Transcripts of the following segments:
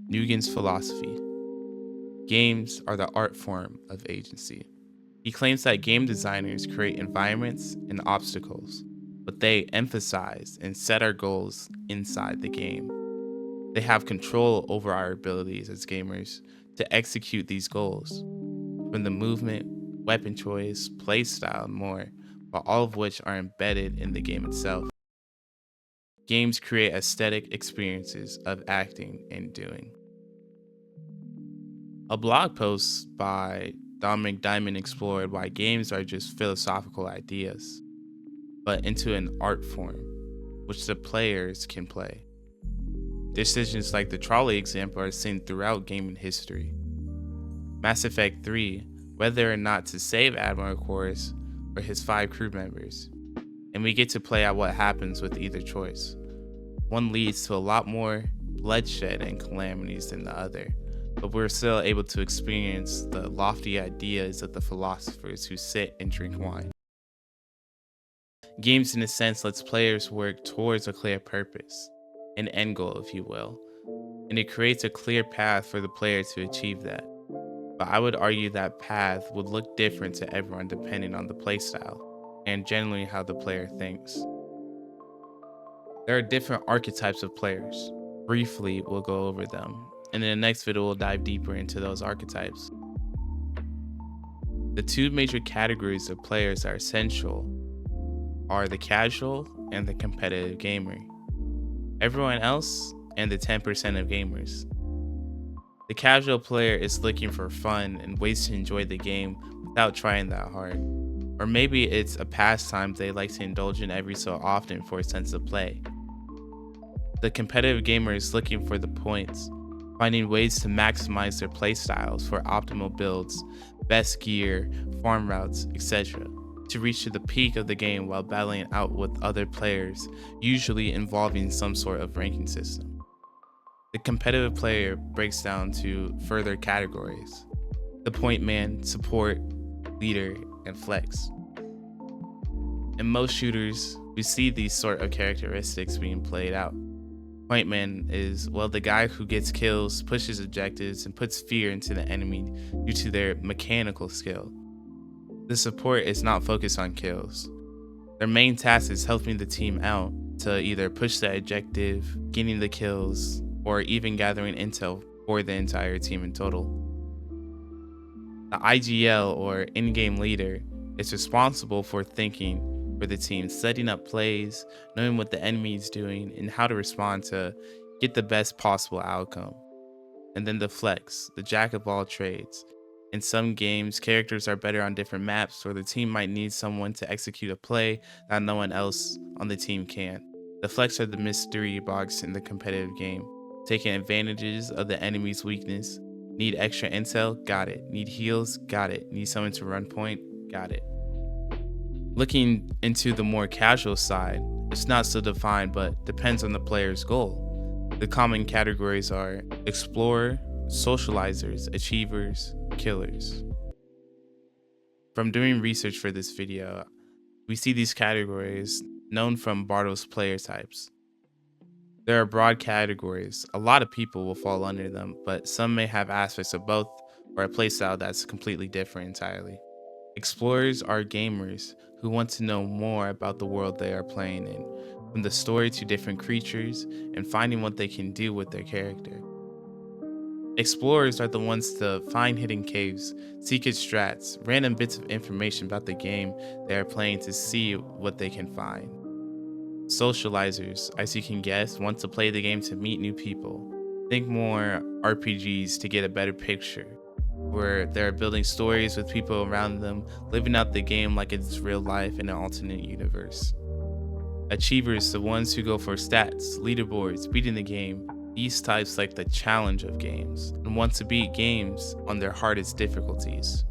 Nugin's philosophy. Games are the art form of agency. He claims that game designers create environments and obstacles, but they emphasize and set our goals inside the game. They have control over our abilities as gamers to execute these goals, from the movement, weapon choice, playstyle, and more, but all of which are embedded in the game itself. Games create aesthetic experiences of acting and doing. A blog post by Dominic Diamond explored why games are just philosophical ideas, but into an art form, which the players can play. Decisions like the trolley example are seen throughout gaming history. Mass Effect 3, whether or not to save Admiral Quares or his 5 crew members, and we get to play out what happens with either choice. One leads to a lot more bloodshed and calamities than the other, but we're still able to experience the lofty ideas of the philosophers who sit and drink wine. Games, in a sense, lets players work towards a clear purpose, an end goal, if you will, and it creates a clear path for the player to achieve that. But I would argue that path would look different to everyone depending on the playstyle and generally how the player thinks. There are different archetypes of players. Briefly, we'll go over them, and in the next video, we'll dive deeper into those archetypes. The two major categories of players that are essential are the casual and the competitive gamer. Everyone else and the 10% of gamers. The casual player is looking for fun and ways to enjoy the game without trying that hard. Or maybe it's a pastime they like to indulge in every so often for a sense of play. The competitive gamer is looking for the points, finding ways to maximize their playstyles for optimal builds, best gear, farm routes, etc., to reach to the peak of the game while battling out with other players, usually involving some sort of ranking system. The competitive player breaks down to further categories: the point man, support, leader, and flex. In most shooters, we see these sort of characteristics being played out. Point man is, well, the guy who gets kills, pushes objectives, and puts fear into the enemy due to their mechanical skill. The support is not focused on kills. Their main task is helping the team out to either push the objective, getting the kills, or even gathering intel for the entire team in total. The IGL, or in-game leader, is responsible for thinking for the team, setting up plays, knowing what the enemy is doing, and how to respond to get the best possible outcome. And then the flex, the jack of all trades. In some games, characters are better on different maps, or the team might need someone to execute a play that no one else on the team can. The flex are the mystery box in the competitive game, taking advantages of the enemy's weakness. Need extra intel? Got it. Need heals? Got it. Need someone to run point? Got it. Looking into the more casual side, it's not so defined but depends on the player's goal. The common categories are explorer, socializers, achievers, killers. From doing research for this video, we see these categories known from Bartle's player types. There are broad categories. A lot of people will fall under them, but some may have aspects of both or a playstyle that's completely different entirely. Explorers are gamers who want to know more about the world they are playing in, from the story to different creatures and finding what they can do with their character. Explorers are the ones to find hidden caves, secret strats, random bits of information about the game they are playing to see what they can find. Socializers, as you can guess, want to play the game to meet new people. Think more RPGs to get a better picture, where they're building stories with people around them, living out the game like it's real life in an alternate universe. Achievers, the ones who go for stats, leaderboards, beating the game. These types like the challenge of games and want to beat games on their hardest difficulties.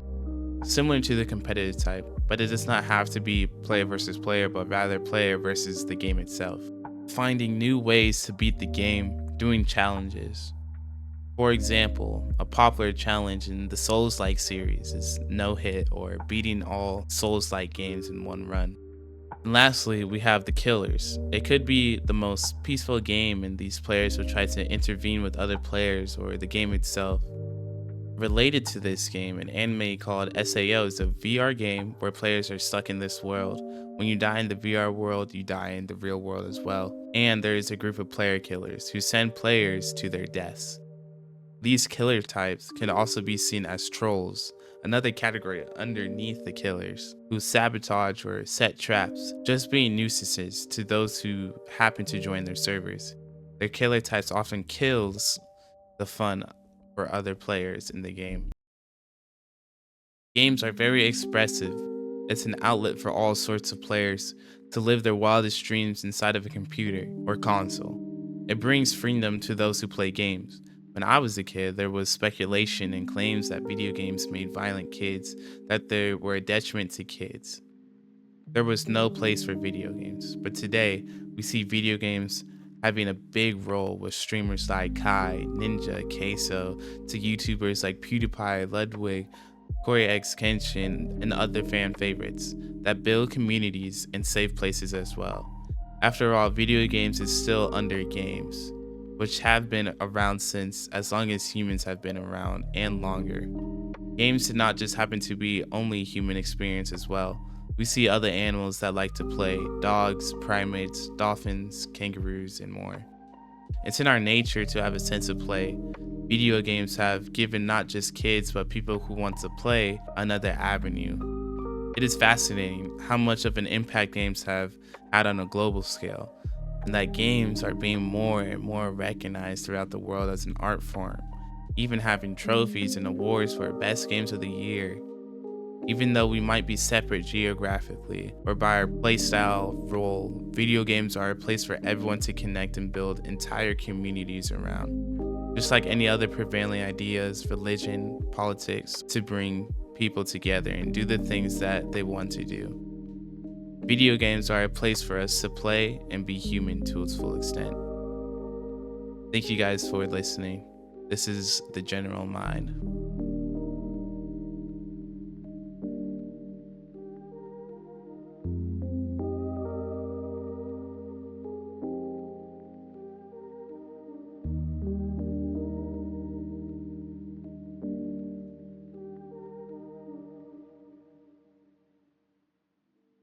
Similar to the competitive type, but it does not have to be player versus player, but rather player versus the game itself. Finding new ways to beat the game, doing challenges. For example, a popular challenge in the Souls-like series is no hit or beating all Souls-like games in one run. And lastly, we have the killers. It could be the most peaceful game, and these players will try to intervene with other players or the game itself. Related to this game, an anime called SAO is a VR game where players are stuck in this world. When you die in the VR world, you die in the real world as well. And there is a group of player killers who send players to their deaths. These killer types can also be seen as trolls, another category underneath the killers, who sabotage or set traps, just being nuisances to those who happen to join their servers. Their killer types often kills the fun for other players in the game. Games are very expressive. It's an outlet for all sorts of players to live their wildest dreams inside of a computer or console. It brings freedom to those who play games. When I was a kid, there was speculation and claims that video games made violent kids, that they were a detriment to kids. There was no place for video games, but today we see video games having a big role with streamers like Kai, Ninja, Queso, to YouTubers like PewDiePie, Ludwig, Corey X Kenshin, and other fan favorites that build communities and safe places as well. After all, video games is still under games, which have been around since as long as humans have been around and longer. Games did not just happen to be only human experience as well. We see other animals that like to play: dogs, primates, dolphins, kangaroos, and more. It's in our nature to have a sense of play. Video games have given not just kids, but people who want to play another avenue. It is fascinating how much of an impact games have had on a global scale, and that games are being more and more recognized throughout the world as an art form, even having trophies and awards for best games of the year. Even though we might be separate geographically or by our playstyle role, video games are a place for everyone to connect and build entire communities around. Just like any other prevailing ideas, religion, politics, to bring people together and do the things that they want to do. Video games are a place for us to play and be human to its full extent. Thank you guys for listening. This is The General Mind.